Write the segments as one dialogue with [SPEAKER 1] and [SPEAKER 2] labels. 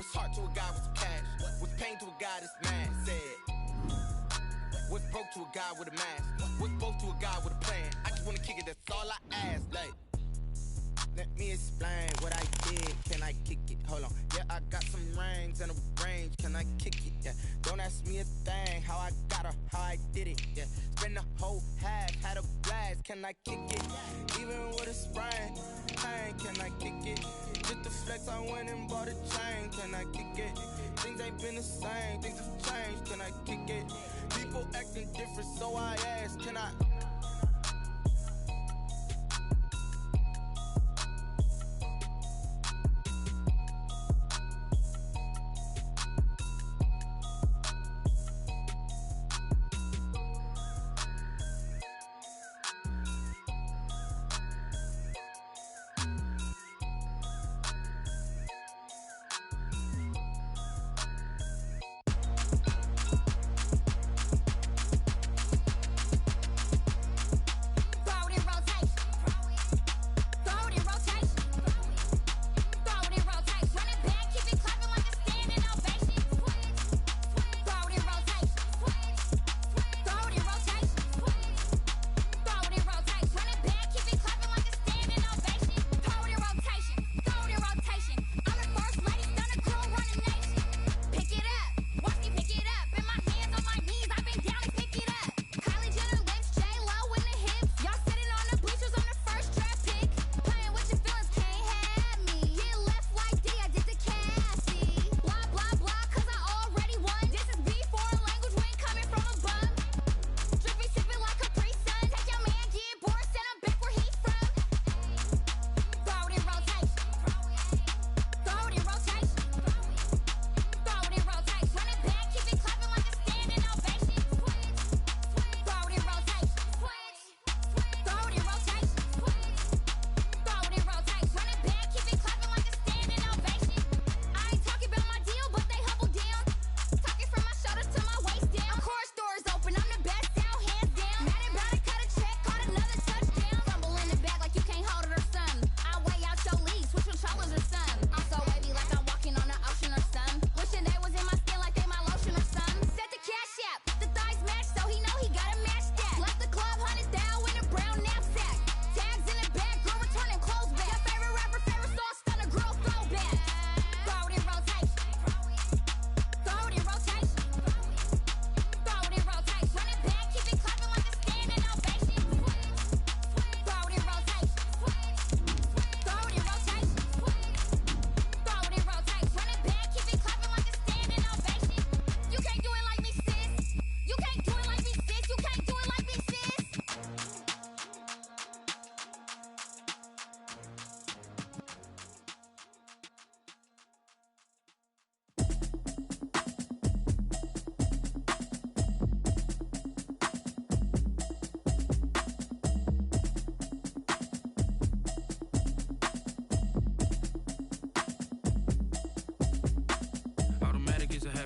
[SPEAKER 1] What's heart to a guy with some cash? What's pain to a guy that's mad? Said, what's broke to a guy with a mask? What's both to a guy with a plan? I just wanna kick it, that's all I ask. Like, let me explain what I did. Can I kick it? Hold on. Yeah, I got some rings and a range. Can I kick it? Yeah. Don't ask me a thing. How I got her, how I did it. Yeah. Spend the whole half, had a blast. Can I kick it? Even with a sprain, pain. Can I kick it? Just to flex, I went and bought a chain. Can I kick it? Things ain't been the same. Things have changed. Can I kick it? People acting different, so I ask. Can I?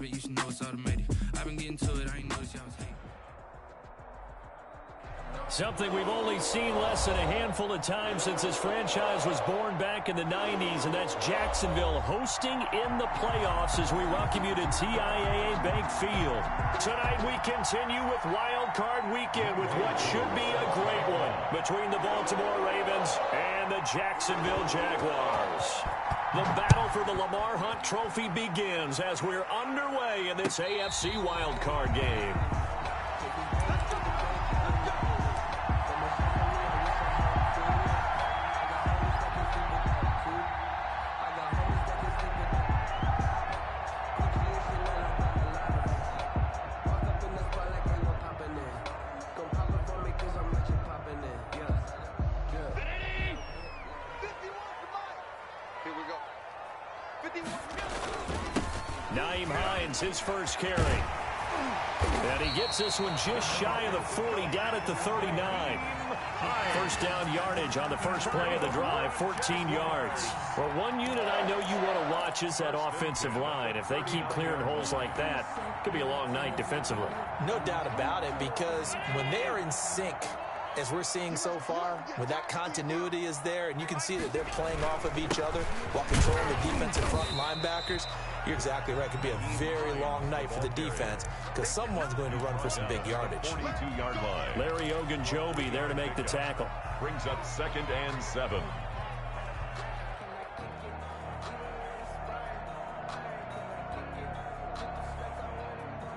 [SPEAKER 2] You should know it's automated. I've been getting to it, I ain't noticed y'all was hating.
[SPEAKER 3] Something we've only seen less than a handful of times since this franchise was born back in the 90s, and that's Jacksonville hosting in the playoffs as we welcome you to TIAA Bank Field. Tonight we continue with Wild Card Weekend with what should be a great one between the Baltimore Ravens and the Jacksonville Jaguars. The battle for the Lamar Hunt Trophy begins as we're underway in this AFC Wild Card game. Nyheim Hines, his first carry. And he gets this one just shy of the 40, down at the 39. First down yardage on the first play of the drive, 14 yards. Well, one unit I know you want to watch is that offensive line. If they keep clearing holes like that, it could be a long night defensively.
[SPEAKER 4] No doubt about it, because when they are in sync, as we're seeing so far, when that continuity is there and you can see that they're playing off of each other while controlling the defensive front linebackers, you're exactly right. It could be a very long night for the defense because someone's going to run for some big yardage.
[SPEAKER 5] 42-yard line.
[SPEAKER 3] Larry Ogunjobi there to make the tackle.
[SPEAKER 5] Brings up 2nd and 7.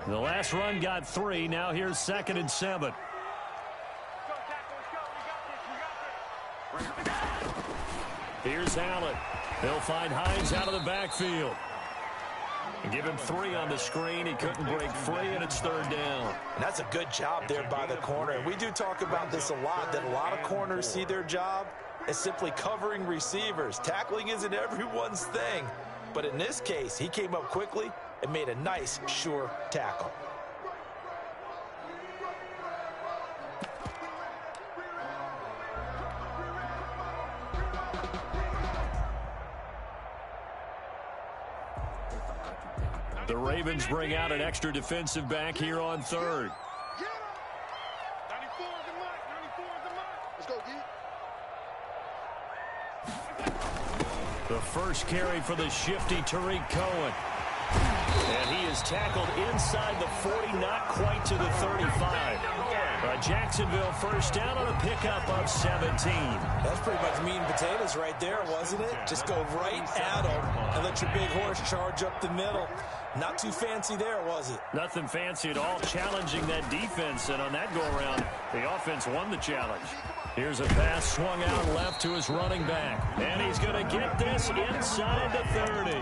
[SPEAKER 3] The last run got 3. Now here's 2nd and 7. Here's Allen. They'll find Hines out of the backfield. And give him 3 on the screen. He couldn't break free, and it's 3rd down.
[SPEAKER 4] And that's a good job there by the corner. And we do talk about this a lot, that a lot of corners see their job as simply covering receivers. Tackling isn't everyone's thing. But in this case, he came up quickly and made a nice, sure tackle.
[SPEAKER 3] The Ravens bring out an extra defensive back here on 3rd. The first carry for the shifty Tariq Cohen. And he is tackled inside the 40, not quite to the 35. Jacksonville first down on a pickup of 17.
[SPEAKER 4] That's pretty much meat and potatoes right there, wasn't it? Just go right at them and let your big horse charge up the middle. Not too fancy there, was it?
[SPEAKER 3] Nothing fancy at all, challenging that defense. And on that go-around, the offense won the challenge. Here's a pass swung out left to his running back. And he's going to get this inside the 30.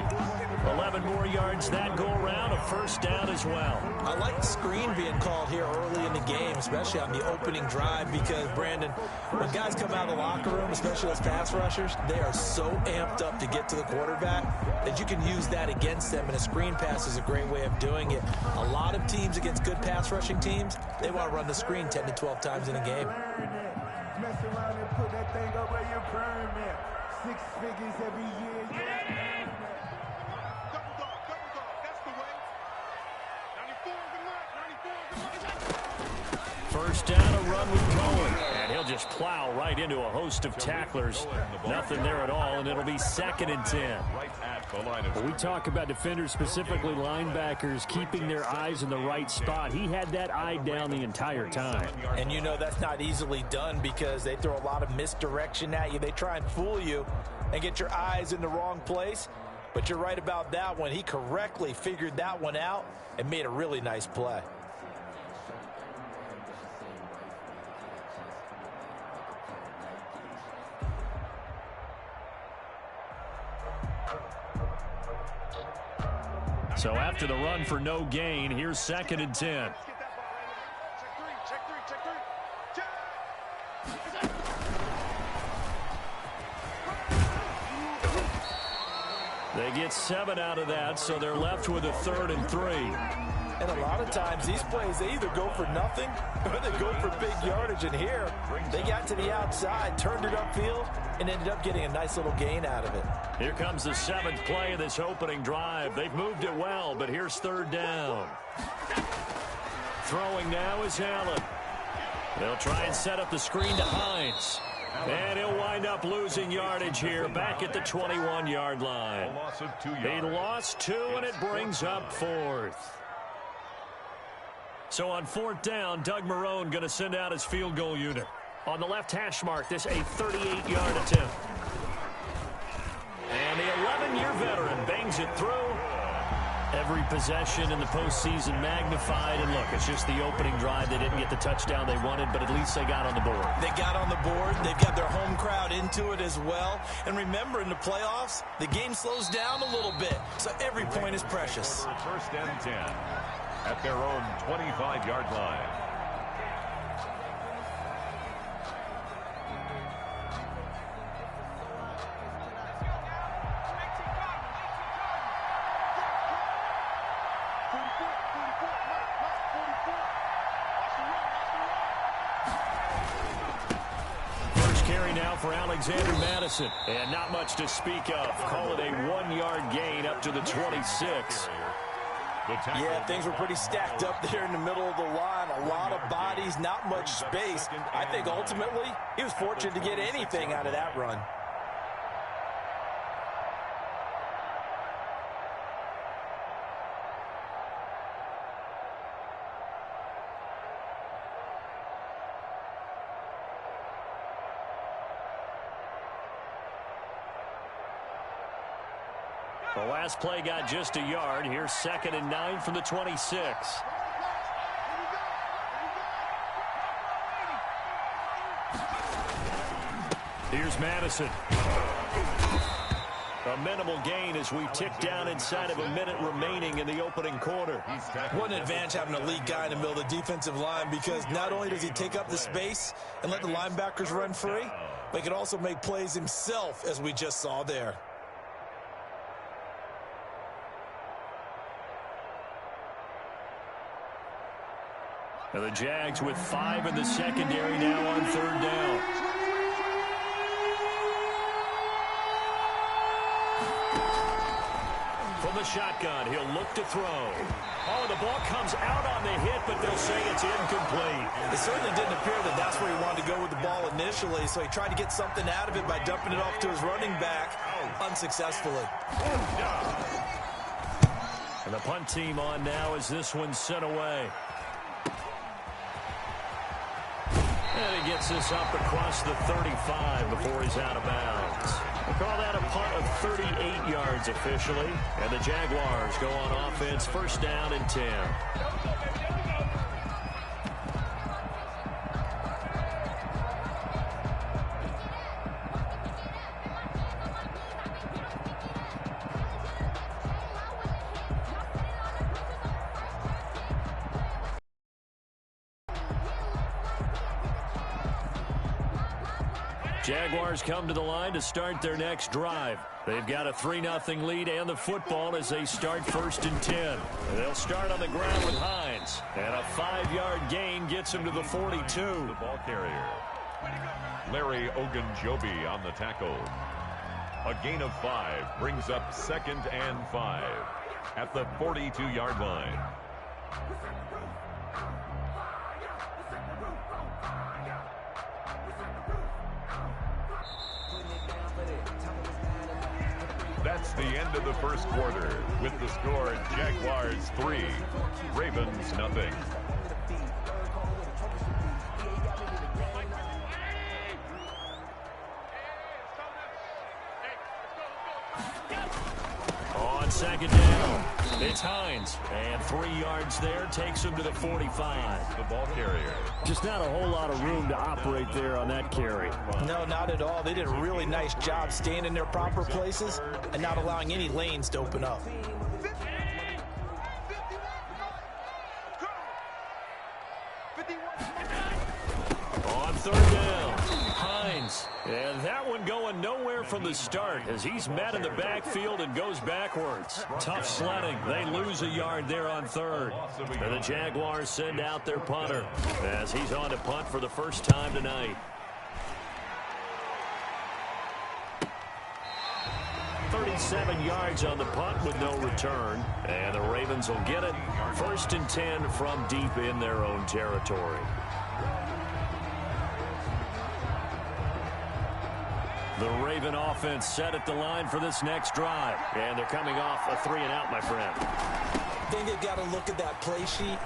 [SPEAKER 3] 11 more yards that go-around, a first down as well.
[SPEAKER 4] I like the screen being called here early in the game, especially on the opening drive, because, Brandon, when guys come out of the locker room, especially those pass rushers, they are so amped up to get to the quarterback that you can use that against them, and a screen pass is a great way of doing it. A lot of teams against good pass rushing teams, they want to run the screen 10 to 12 times in a game.
[SPEAKER 6] Mess around and put that thing up where you burn, man. 6 figures every year.
[SPEAKER 3] First down, a run with Cohen. And he'll just plow right into a host of tacklers. Nothing there at all, and it'll be 2nd and 10.
[SPEAKER 7] When we talk about defenders, specifically linebackers, keeping their eyes in the right spot, he had that eye down the entire time.
[SPEAKER 4] And you know that's not easily done because they throw a lot of misdirection at you. They try and fool you and get your eyes in the wrong place. But you're right about that one. He correctly figured that one out and made a really nice play.
[SPEAKER 3] So after the run for no gain, here's 2nd and 10. They get 7 out of that, so they're left with a 3rd and 3.
[SPEAKER 4] And a lot of times these plays, they either go for nothing or they go for big yardage. And here, they got to the outside, turned it upfield, and ended up getting a nice little gain out of it.
[SPEAKER 3] Here comes the 7th play of this opening drive. They've moved it well, but here's 3rd down. Throwing now is Allen. They'll try and set up the screen to Hines. And he'll wind up losing yardage here back at the 21-yard line. He lost 2, and it brings up 4th. So on 4th down, Doug Marrone going to send out his field goal unit. On the left hash mark, this a 38-yard attempt. And the 11-year veteran bangs it through. Every possession in the postseason magnified. And look, it's just the opening drive. They didn't get the touchdown they wanted, but at least they got on the board.
[SPEAKER 4] They got on the board. They've got their home crowd into it as well. And remember, in the playoffs, the game slows down a little bit. So every point is precious.
[SPEAKER 5] 1st and 10 at their own 25-yard line.
[SPEAKER 3] For Alexander Madison, and not much to speak of. Call it a 1-yard gain up to the 26.
[SPEAKER 4] Yeah, things were pretty stacked up there in the middle of the line. A lot of bodies, not much space. I think ultimately he was fortunate to get anything out of that run.
[SPEAKER 3] The last play got just a yard. Here's 2nd and 9 from the 26. Here's Madison. A minimal gain as we tick down inside of a minute remaining in the opening quarter.
[SPEAKER 4] What an advantage having a lead guy in the middle of the defensive line, because not only does he take up the space and let the linebackers run free, but he can also make plays himself, as we just saw there.
[SPEAKER 3] And the Jags with 5 in the secondary now on 3rd down. From the shotgun, he'll look to throw. Oh, the ball comes out on the hit, but they'll say it's incomplete.
[SPEAKER 4] It certainly didn't appear that that's where he wanted to go with the ball initially, so he tried to get something out of it by dumping it off to his running back unsuccessfully.
[SPEAKER 3] And the punt team on now as this one's sent away. And he gets this up across the 35 before he's out of bounds. We'll call that a punt of 38 yards officially. And the Jaguars go on offense, 1st down and 10. Jaguars come to the line to start their next drive. They've got a 3-0 lead and the football as they start 1st and 10. And they'll start on the ground with Hines. And a 5-yard gain gets him to the 42.
[SPEAKER 5] The ball carrier, Larry Ogunjobi on the tackle. A gain of 5 brings up 2nd and 5 at the 42-yard line. That's the end of the 1st quarter with the score Jaguars 3, Ravens 0.
[SPEAKER 3] On 2nd down, it's Hines. And 3 yards there takes him to the 45.
[SPEAKER 5] The ball carrier.
[SPEAKER 7] Just not a whole lot of room to operate there on that carry.
[SPEAKER 4] No, not at all. They did a really nice job staying in their proper places and not allowing any lanes to open up.
[SPEAKER 3] On 3rd down, Hines. And that one going nowhere from the start as he's met in the backfield and goes backwards. Tough sledding. They lose a yard there on 3rd. And the Jaguars send out their punter as he's on to punt for the first time tonight. 37 yards on the punt with no return. And the Ravens will get it. 1st and 10 from deep in their own territory. The Raven offense set at the line for this next drive. And they're coming off a 3-and-out, my friend.
[SPEAKER 4] I think they've got to look at that play sheet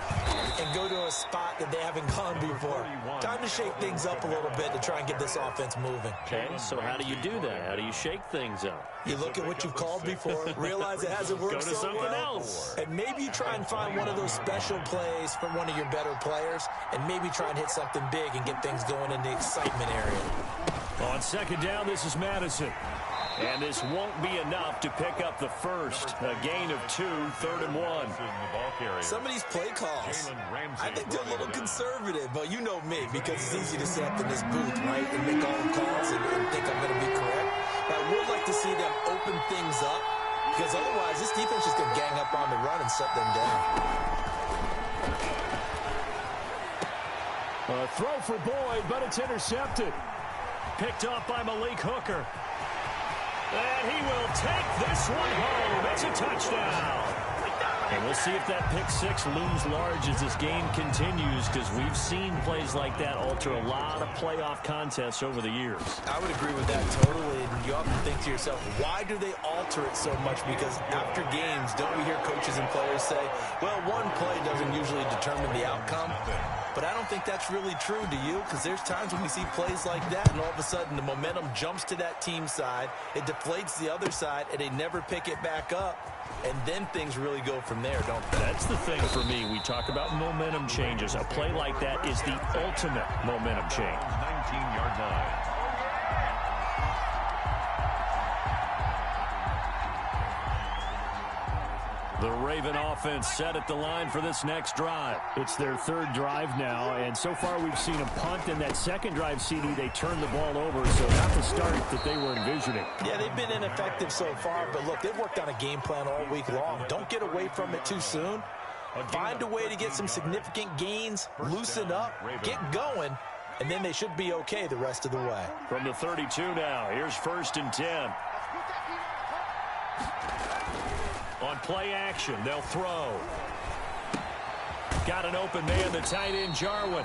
[SPEAKER 4] and go to a spot that they haven't gone before. Time to shake things up a little bit to try and get this offense moving.
[SPEAKER 3] Okay, so how do you do that? How do you shake things up?
[SPEAKER 4] You look at what you've called before, realize it hasn't worked
[SPEAKER 3] Go to
[SPEAKER 4] so
[SPEAKER 3] something
[SPEAKER 4] well,
[SPEAKER 3] else.
[SPEAKER 4] and maybe you try and find one of those special plays from one of your better players, and maybe try and hit something big and get things going in the excitement area.
[SPEAKER 3] On 2nd down, this is Madison. And this won't be enough to pick up the first. A gain of 2, 3rd and 1.
[SPEAKER 4] Some of these play calls, I think they're a little conservative, but you know me, because it's easy to sit up in this booth, right, and make all the calls and think I'm going to be correct. But I would like to see them open things up, because otherwise this defense is going to gang up on the run and shut them down.
[SPEAKER 7] A throw for Boyd, but it's intercepted.
[SPEAKER 3] Picked off by Malik Hooker. And he will take this one home. It's a touchdown. And we'll see if that pick six looms large as this game continues, because we've seen plays like that alter a lot of playoff contests over the years.
[SPEAKER 4] I would agree with that totally. And you often think to yourself, why do they alter it so much? Because after games, don't we hear coaches and players say, well, one play doesn't usually determine the outcome? But I don't think that's really true, do you? Because there's times when we see plays like that, and all of a sudden the momentum jumps to that team side, it deflates the other side, and they never pick it back up. And then things really go from there, don't they?
[SPEAKER 3] That's the thing for me. We talk about momentum changes. A play like that is the ultimate momentum change.
[SPEAKER 5] 19-yard line.
[SPEAKER 3] The Raven offense set at the line for this next drive.
[SPEAKER 7] It's their third drive now, and so far we've seen a punt. In that second drive, CD, they turned the ball over, so not the start that they were envisioning.
[SPEAKER 4] Yeah, they've been ineffective so far, but look, they've worked on a game plan all week long. Don't get away from it too soon. Find a way to get some significant gains, loosen up, get going, and then they should be okay the rest of the way.
[SPEAKER 3] From the 32 now, here's 1st and 10. On play action, they'll throw. Got an open man, the tight end, Jarwin.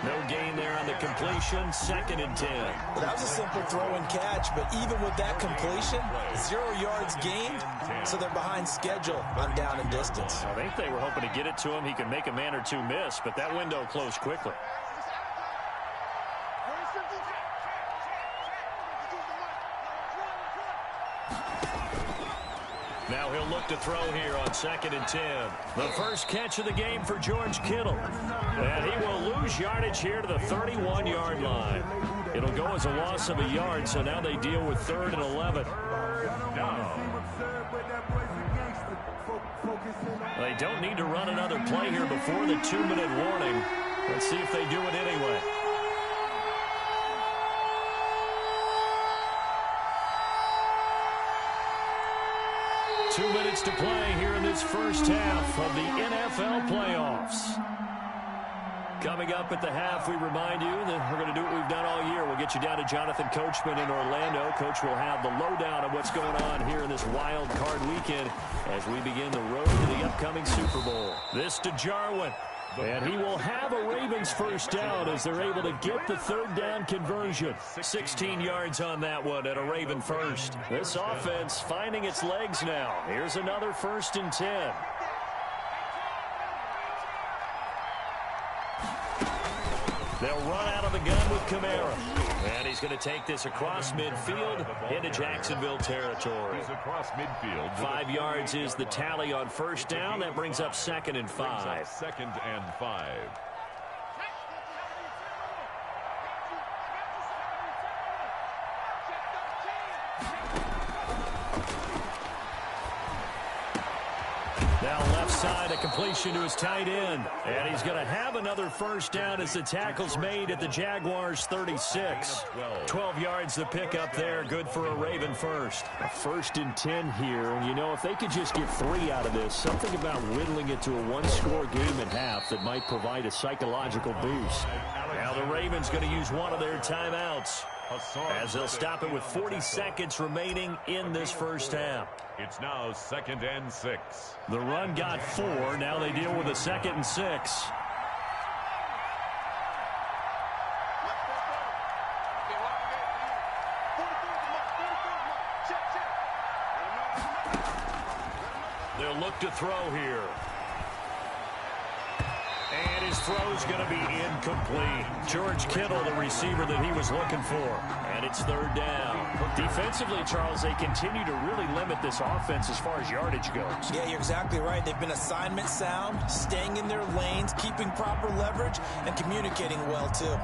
[SPEAKER 3] No gain there on the completion, 2nd and 10.
[SPEAKER 4] Well, that was a simple throw and catch, but even with that completion, 0 yards gained, so they're behind schedule on down and distance.
[SPEAKER 3] I think they were hoping to get it to him. He could make a man or two miss, but that window closed quickly. Now he'll look to throw here on 2nd and 10. The first catch of the game for George Kittle. And he will lose yardage here to the 31-yard line. It'll go as a loss of a yard, so now they deal with 3rd and 11. They don't need to run another play here before the 2-minute warning. Let's see if they do it anyway. Two minutes to play here in this first half of the NFL playoffs. Coming up at the half, we remind you that we're going to do what we've done all year. We'll get you down to Jonathan Coachman in Orlando. Coach will have the lowdown of what's going on here in this wild card weekend as we begin the road to the upcoming Super Bowl. This to Jarwin. And he will have a Ravens first down as they're able to get the 3rd down conversion. 16 yards on that one at a Raven first. This offense finding its legs now. Here's another 1st and 10. They'll run out of the gun with Kamara. And he's going to take this across midfield into Jacksonville territory.
[SPEAKER 5] He's across midfield.
[SPEAKER 3] 5 yards is the tally on 1st down. That brings up 2nd and 5.
[SPEAKER 5] 2nd and 5.
[SPEAKER 3] Now left side, a completion to his tight end. And he's going to have another first down as the tackle's made at the Jaguars 36. 12 yards the pickup there. Good for a Raven first.
[SPEAKER 7] A 1st and 10 here. And, you know, if they could just get 3 out of this, something about whittling it to a one-score game at half that might provide a psychological boost.
[SPEAKER 3] Now the Ravens going to use one of their timeouts as they'll stop it with 40 seconds remaining in this first half.
[SPEAKER 5] It's now 2nd and 6.
[SPEAKER 3] The run got 4. Now they deal with a 2nd and 6. They'll look to throw here. And his throw's going to be incomplete. George Kittle, the receiver that he was looking for. And it's 3rd down. Defensively, Charles, they continue to really limit this offense as far as yardage goes.
[SPEAKER 4] Yeah, you're exactly right. They've been assignment sound, staying in their lanes, keeping proper leverage, and communicating well, too.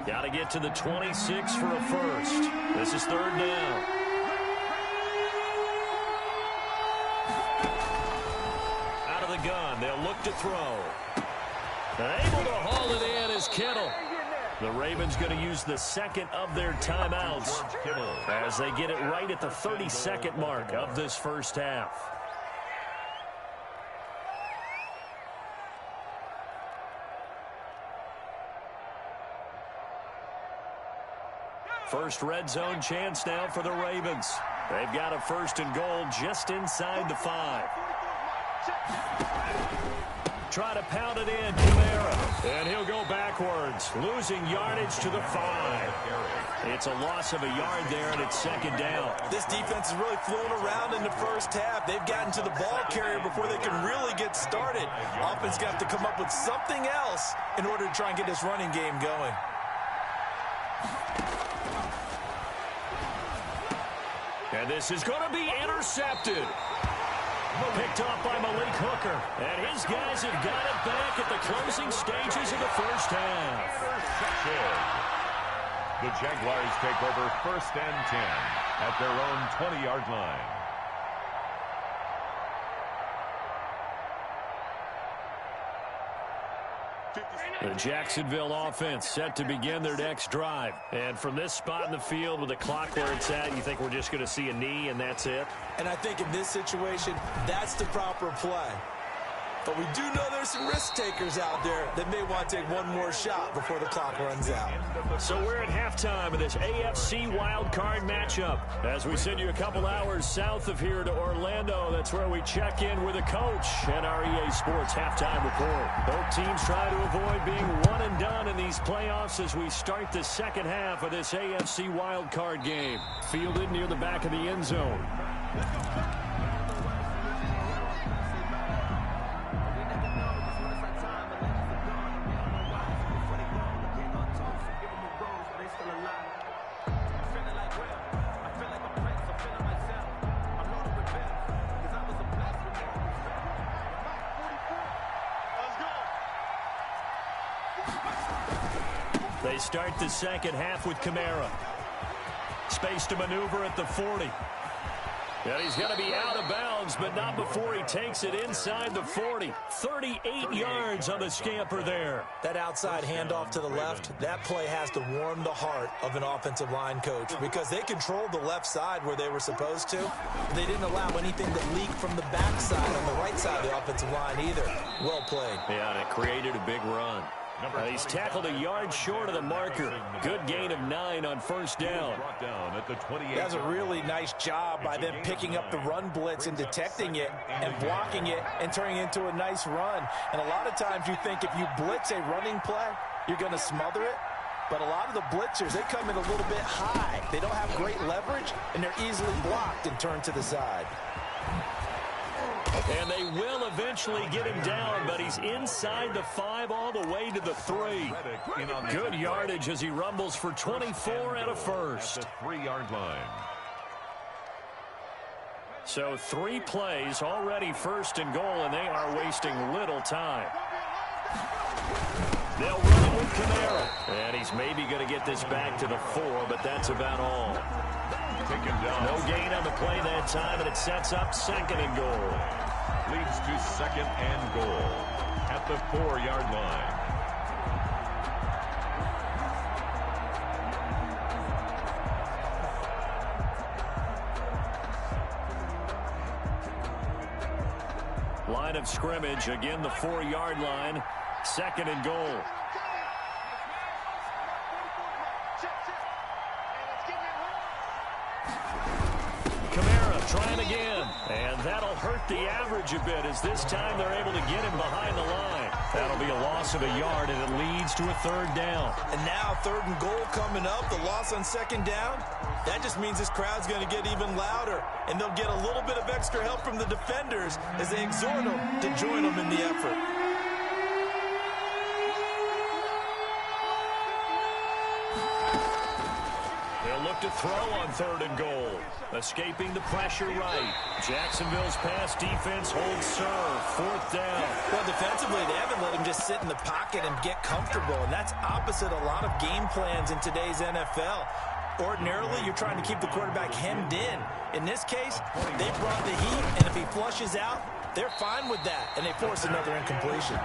[SPEAKER 3] Got to get to the 26 for a first. This is 3rd down. Out of the gun, they'll look to throw. Able to haul it in is Kittle. The Ravens going to use the 2nd of their timeouts as they get it right at the 32nd mark of this first half. First red zone chance now for the Ravens. They've got a 1st and goal just inside the 5. Try to pound it in, Kamara. And he'll go backwards, losing yardage to the 5. It's a loss of a yard there, and it's 2nd down.
[SPEAKER 4] This defense is really flown around in the first half. They've gotten to the ball carrier before they can really get started. Offense got to come up with something else in order to try and get this running game going.
[SPEAKER 3] And this is going to be intercepted. Picked off by Malik Hooker. And his guys have got it back at the closing stages of the first half.
[SPEAKER 5] The Jaguars take over 1st and 10 at their own 20-yard line.
[SPEAKER 3] The Jacksonville offense set to begin their next drive. And from this spot in the field with the clock where it's at, you think we're just going to see a knee and that's it?
[SPEAKER 4] And I think in this situation, that's the proper play. But we do know there's some risk takers out there that may want to take one more shot before the clock runs out.
[SPEAKER 3] So we're at halftime of this AFC wildcard matchup. As we send you a couple hours south of here to Orlando, that's where we check in with the coach and our EA Sports halftime report. Both teams try to avoid being one and done in these playoffs as we start the second half of this AFC wildcard game. Fielded near the back of the end zone. They start the second half with Kamara. Space to maneuver at the 40. And he's going to be out of bounds, but not before he takes it inside the 40. 38 yards on the scamper there.
[SPEAKER 4] That outside handoff to the left, that play has to warm the heart of an offensive line coach because they controlled the left side where they were supposed to. They didn't allow anything to leak from the backside on the right side of the offensive line either. Well played.
[SPEAKER 3] Yeah, and it created a big run. He's tackled a yard short of the marker. Good gain of 9 on 1st down.
[SPEAKER 4] That's a really nice job by them picking up the run blitz and detecting it and blocking it and turning it into a nice run. And a lot of times you think if you blitz a running play, you're going to smother it. But a lot of the blitzers, they come in a little bit high. They don't have great leverage, and they're easily blocked and turned to the side.
[SPEAKER 3] And they will eventually get him down, but he's inside the 5 all the way to the 3. Good yardage as he rumbles for 24 and a first.
[SPEAKER 5] At the 3-yard line.
[SPEAKER 3] So 3 plays, already 1st and goal, and they are wasting little time. They'll run it with Kamara. And he's maybe going to get this back to the 4, but that's about all. No gain on the play that time, and it sets up 2nd and goal.
[SPEAKER 5] Leads to 2nd and goal at the 4-yard line.
[SPEAKER 3] Line of scrimmage, again the 4-yard line, 2nd and goal. Kamara trying again, and that'll hurt the average a bit as this time they're able to get him behind the line. That'll be a loss of a yard, and it leads to a 3rd down.
[SPEAKER 4] And now 3rd and goal coming up, the loss on 2nd down. That just means this crowd's going to get even louder, and they'll get a little bit of extra help from the defenders as they exhort them to join them in the effort.
[SPEAKER 3] They'll look to throw on 3rd and goal. Escaping the pressure right. Jacksonville's pass defense holds serve. 4th down.
[SPEAKER 4] Well, defensively, they haven't let him just sit in the pocket and get comfortable, and that's opposite a lot of game plans in today's NFL. Ordinarily, you're trying to keep the quarterback hemmed in. In this case, they brought the heat, and if he flushes out, they're fine with that, and they force another incompletion.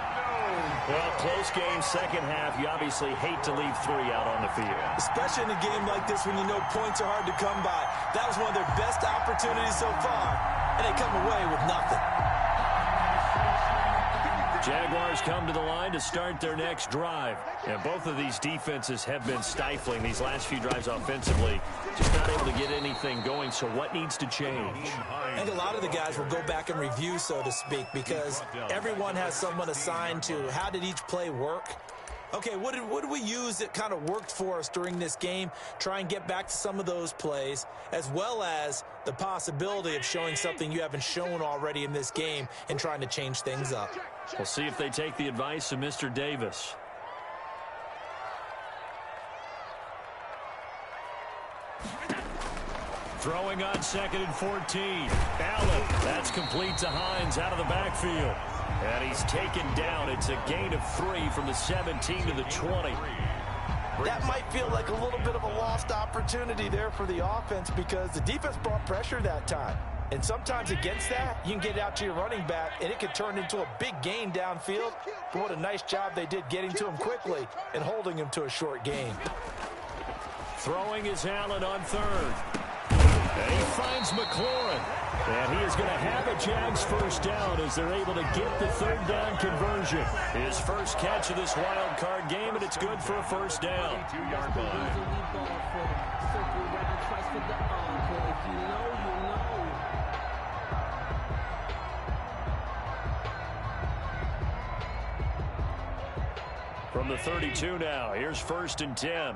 [SPEAKER 3] Well, close game, 2nd half. You obviously hate to leave 3 out on the field.
[SPEAKER 4] Especially in a game like this when you know points are hard to come by. That was one of their best opportunities so far, and they come away with nothing.
[SPEAKER 3] Jaguars come to the line to start their next drive. And both of these defenses have been stifling these last few drives offensively. Just not able to get anything going, so what needs to change?
[SPEAKER 4] I think a lot of the guys will go back and review, so to speak, because everyone has someone assigned to how did each play work. Okay, what did we use that kind of worked for us during this game? Try and get back to some of those plays, as well as the possibility of showing something you haven't shown already in this game and trying to change things up.
[SPEAKER 3] We'll see if they take the advice of Mr. Davis. Throwing on 2nd and 14. Allen, that's complete to Hines out of the backfield. And he's taken down. It's a gain of 3 from the 17 to the 20.
[SPEAKER 4] That might feel like a little bit of a lost opportunity there for the offense because the defense brought pressure that time. And sometimes against that, you can get out to your running back, and it could turn into a big gain downfield. But what a nice job they did getting to him quickly and holding him to a short gain.
[SPEAKER 3] Throwing is Allen on 3rd. And he finds McLaurin. And he is going to have a Jags first down as they're able to get the 3rd down conversion. His first catch of this wild card game, and it's good for a first down.
[SPEAKER 5] 2-yard line.
[SPEAKER 3] From the 32 now, here's 1st and 10.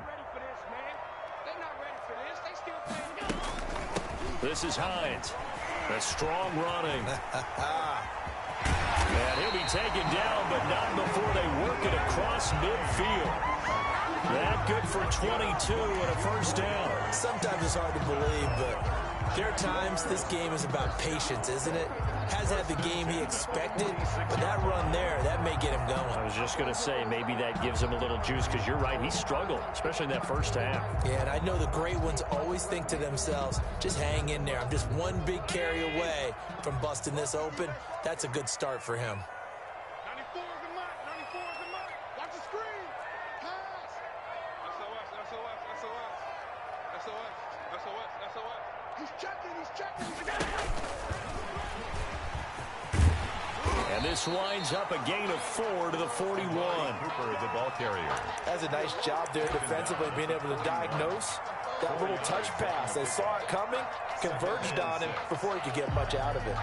[SPEAKER 3] This is Hines. A strong running. And he'll be taken down, but not before they work it across midfield. That good for 22 and a first down.
[SPEAKER 4] Sometimes it's hard to believe, but there are times this game is about patience, isn't it? Hasn't had the game he expected, but that run there, that may get him going.
[SPEAKER 3] I was just going to say, maybe that gives him a little juice, because you're right, he struggled, especially in that first half.
[SPEAKER 4] Yeah, and I know the great ones always think to themselves, just hang in there. I'm just one big carry away from busting this open. That's a good start for him.
[SPEAKER 8] 94 is the mark. 94 is the mark. Watch the screen. Pass. SOS. He's checking.
[SPEAKER 3] And this winds up a gain of 4 to the 41.
[SPEAKER 5] Cooper, the ball carrier.
[SPEAKER 4] That's a nice job there defensively, being able to diagnose that little touch pass. They saw it coming, converged on him before he could get much out of it.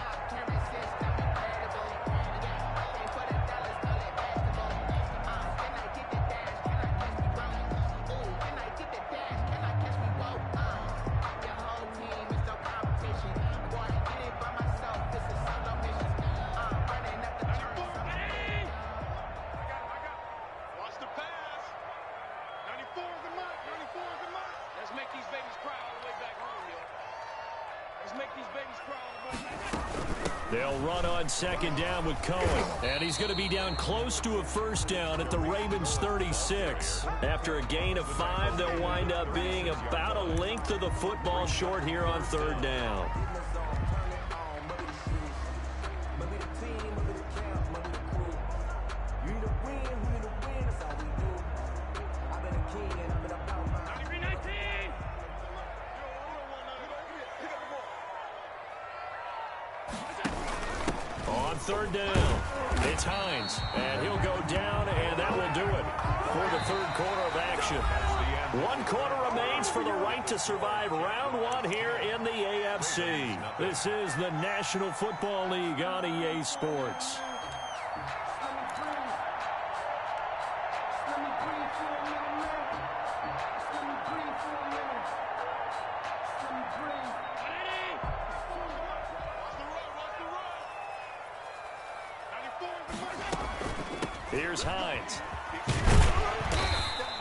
[SPEAKER 3] They'll run on 2nd down with Cohen. And he's going to be down close to a first down at the Ravens 36. After a gain of 5, they'll wind up being about a length of the football short here on 3rd down. On 3rd down, it's Hines, and he'll go down, and that will do it for the 3rd quarter of action. 1 quarter remains for the right to survive round 1 here in the AFC. This is the National Football League on EA Sports. Here's Hines.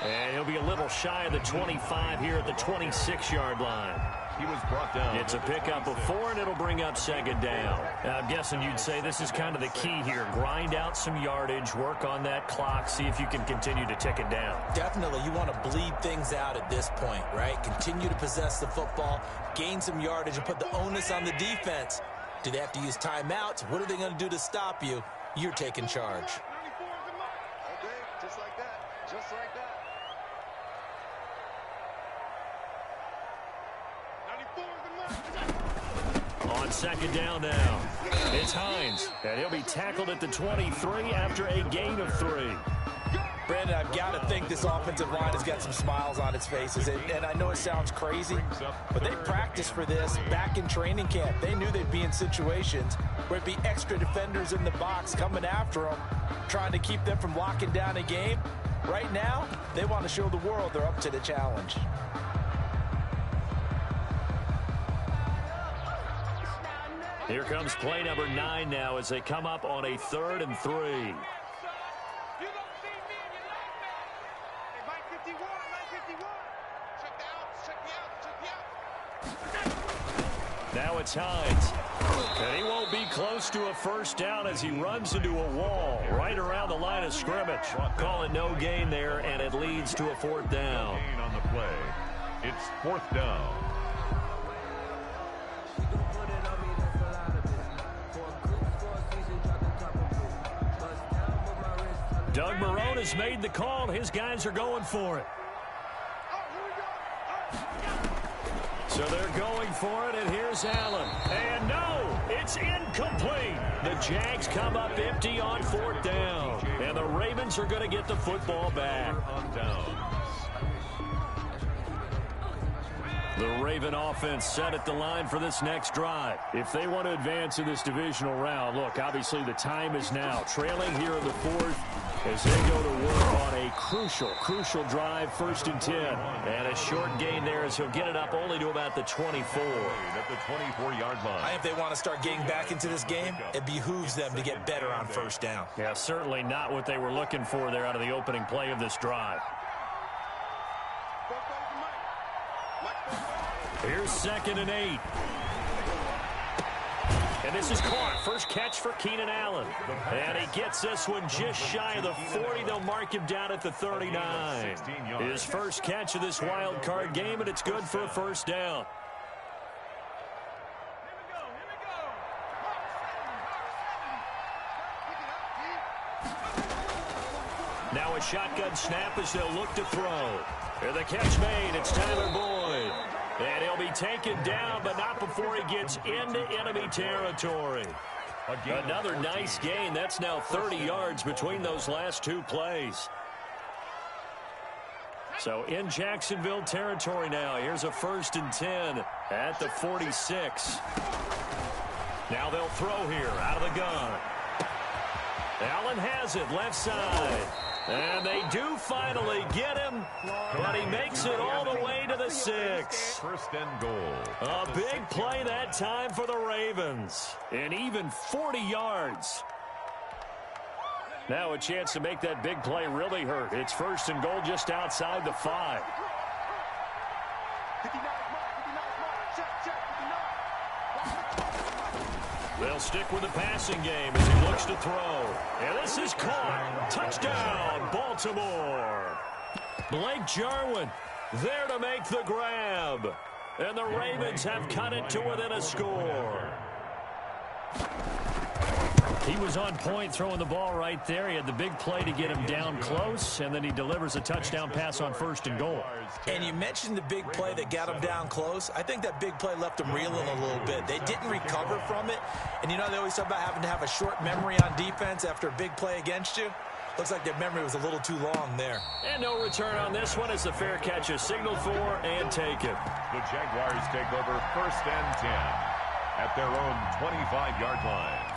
[SPEAKER 3] And he'll be a little shy of the 25 here at the 26-yard line.
[SPEAKER 5] He was brought down.
[SPEAKER 3] It's a pickup of 4, and it'll bring up 2nd down. I'm guessing you'd say this is kind of the key here. Grind out some yardage, work on that clock, see if you can continue to tick it down.
[SPEAKER 4] Definitely, you want to bleed things out at this point, right? Continue to possess the football, gain some yardage, and put the onus on the defense. Do they have to use timeouts? What are they going to do to stop you? You're taking charge.
[SPEAKER 8] Just like that. 94 is the mark.
[SPEAKER 3] On on second down now. It's Hines, and he'll be tackled at the 23 after a gain of 3.
[SPEAKER 4] Brandon, I've got to think this offensive line has got some smiles on its faces. And I know it sounds crazy, but they practiced for this back in training camp. They knew they'd be in situations where it'd be extra defenders in the box coming after them, trying to keep them from locking down a game. Right now, they want to show the world they're up to the challenge.
[SPEAKER 3] Here comes play number 9 now as they come up on a 3rd and 3. Now it's Hines. And he won't be close to a first down as he runs into a wall right around the line of scrimmage. Calling no gain there, and it leads to a 4th down.
[SPEAKER 5] Gain on the play. It's 4th down.
[SPEAKER 3] Doug Marrone has made the call. His guys are going for it. So they're going for it, and here's Allen. And no, it's incomplete. The Jags come up empty on 4th down. And the Ravens are going to get the football back.
[SPEAKER 5] On downs.
[SPEAKER 3] The Raven offense set at the line for this next drive. If they want to advance in this divisional round, look, obviously the time is now. Trailing here in the 4th as they go to work on a crucial drive, 1st and 10. And a short gain there as he'll get it up only to about the 24.
[SPEAKER 5] At the 24-yard line.
[SPEAKER 4] If they want to start getting back into this game, it behooves them to get better on 1st down.
[SPEAKER 3] Yeah, certainly not what they were looking for there out of the opening play of this drive. Here's 2nd and 8. And this is caught. First catch for Keenan Allen. And he gets this one just shy of the 40. They'll mark him down at the 39. His first catch of this wild card game, and it's good for a 1st down. Now a shotgun snap as they'll look to throw. And the catch made. It's Tyler Boyd. And he'll be taken down, but not before he gets into enemy territory. Another nice gain. That's now 30 yards between those last 2 plays. So in Jacksonville territory now. Here's a 1st and 10 at the 46. Now they'll throw here out of the gun. Allen has it left side. And they do finally get him, but he makes it all the way to the 6.
[SPEAKER 5] 1st and goal.
[SPEAKER 3] A big play that time for the Ravens. And even 40 yards. Now a chance to make that big play really hurt. It's 1st and goal just outside the 5. They'll stick with the passing game as he looks to throw. And this is caught. Touchdown, Baltimore. Blake Jarwin there to make the grab. And the Ravens have cut it to within a score. He was on point throwing the ball right there. He had the big play to get him down close, and then he delivers a touchdown pass on 1st and goal.
[SPEAKER 4] And you mentioned the big play that got him down close. I think that big play left him reeling a little bit. They didn't recover from it. And, you know, they always talk about having to have a short memory on defense after a big play against you. Looks like their memory was a little too long there.
[SPEAKER 3] And no return on this one as the fair catch is signaled for and taken.
[SPEAKER 5] The Jaguars take over 1st and 10 at their own 25-yard line.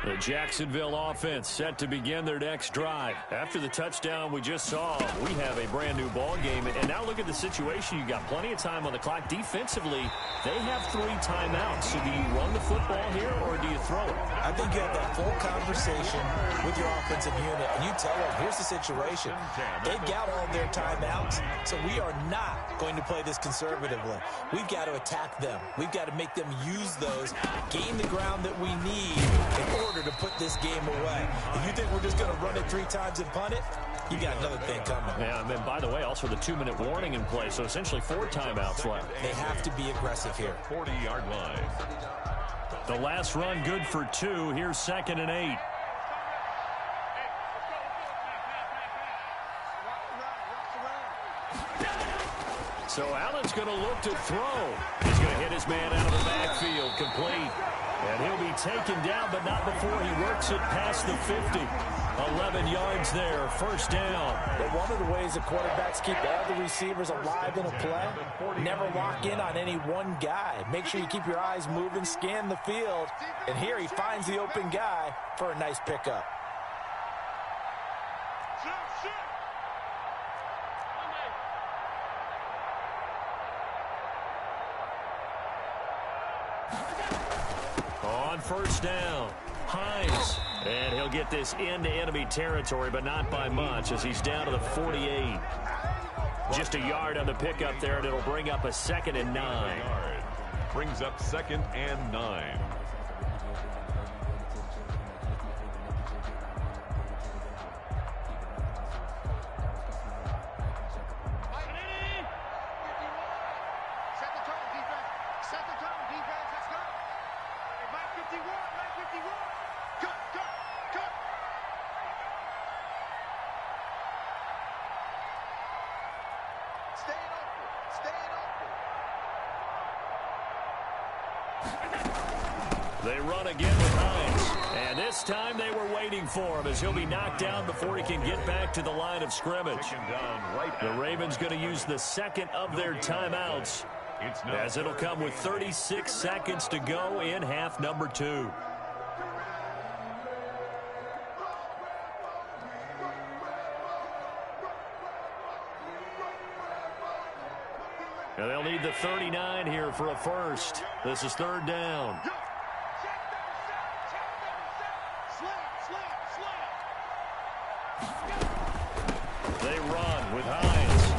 [SPEAKER 3] The Jacksonville offense set to begin their next drive. After the touchdown we just saw, we have a brand new ball game. And now look at the situation. You got plenty of time on the clock. Defensively, they have 3 timeouts. So do you run the football here or do you throw it?
[SPEAKER 4] I think you have that full conversation with your offensive unit, and you tell them, here's the situation. They've got all their timeouts, so we are not going to play this conservatively. We've got to attack them. We've got to make them use those, gain the ground that we need in order to put this game away. If you think we're just going to run it 3 times and punt it, you got another thing coming.
[SPEAKER 3] Yeah, and then, by the way, also the 2-minute warning in play, so essentially 4 timeouts left.
[SPEAKER 4] They have to be aggressive here.
[SPEAKER 5] 40-yard line.
[SPEAKER 3] The last run good for 2. Here's 2nd and 8. So Allen's going to look to throw. He's going to hit his man out of the backfield, complete. And he'll be taken down, but not before he works it past the 50. 11 yards there, first down.
[SPEAKER 4] But one of the ways the quarterbacks keep all the receivers alive in a play, never lock in on any one guy. Make sure you keep your eyes moving, scan the field. And here he finds the open guy for a nice pickup.
[SPEAKER 3] On first down, Hines. And he'll get this into enemy territory, but not by much as he's down to the 48. Just a yard on the pickup there, and it'll bring up a 2nd and 9.
[SPEAKER 5] Brings up 2nd and 9.
[SPEAKER 3] They run again with Hines. And this time they were waiting for him as he'll be knocked down before he can get back to the line of scrimmage. The Ravens going to use the 2nd of their timeouts as it'll come with 36 seconds to go in half number 2. And they'll need the 39 here for a first. This is 3rd down. They run with Hines.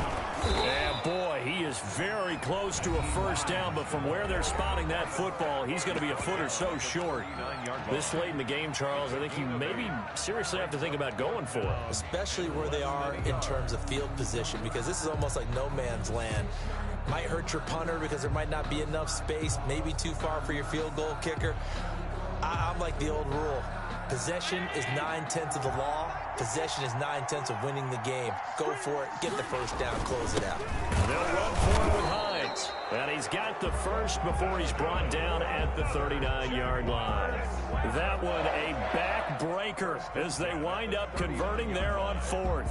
[SPEAKER 3] And boy, he is very close to a first down, but from where they're spotting that football, he's going to be a foot or so short. This late in the game, Charles, I think you maybe seriously have to think about going for it.
[SPEAKER 4] Especially where they are in terms of field position, because this is almost like no man's land. Might hurt your punter because there might not be enough space, maybe too far for your field goal kicker. I'm like the old rule. Possession is 9/10 of the law. Possession is 9/10 of winning the game. Go for it. Get the first down. Close it out.
[SPEAKER 3] They'll run for it with Hines. And he's got the first before he's brought down at the 39-yard line. That one a backbreaker as they wind up converting there on 4th.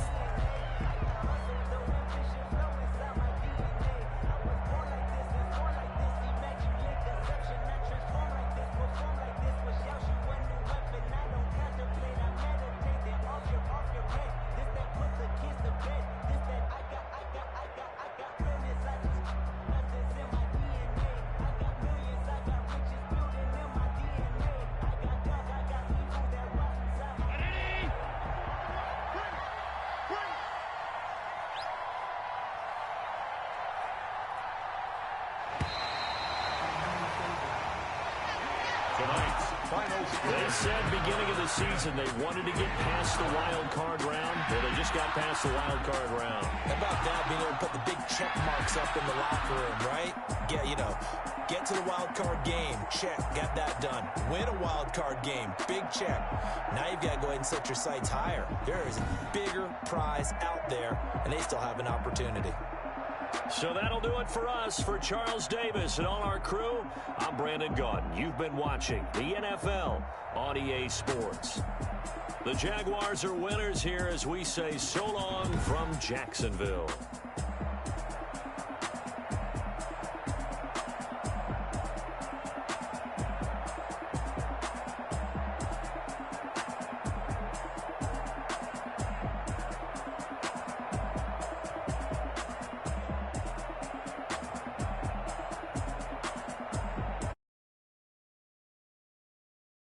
[SPEAKER 3] They said beginning of the season they wanted to get past the wild card round. Well, they just got past the wild card round.
[SPEAKER 4] How about that, being able to put the big check marks up in the locker room, right? Get to the wild card game. Check. Got that done. Win a wild card game. Big check. Now you've got to go ahead and set your sights higher. There is a bigger prize out there, and they still have an opportunity.
[SPEAKER 3] So that'll do it for us. For Charles Davis and all our crew, I'm Brandon Gaudin. You've been watching the NFL on EA Sports. The Jaguars are winners here as we say so long from Jacksonville.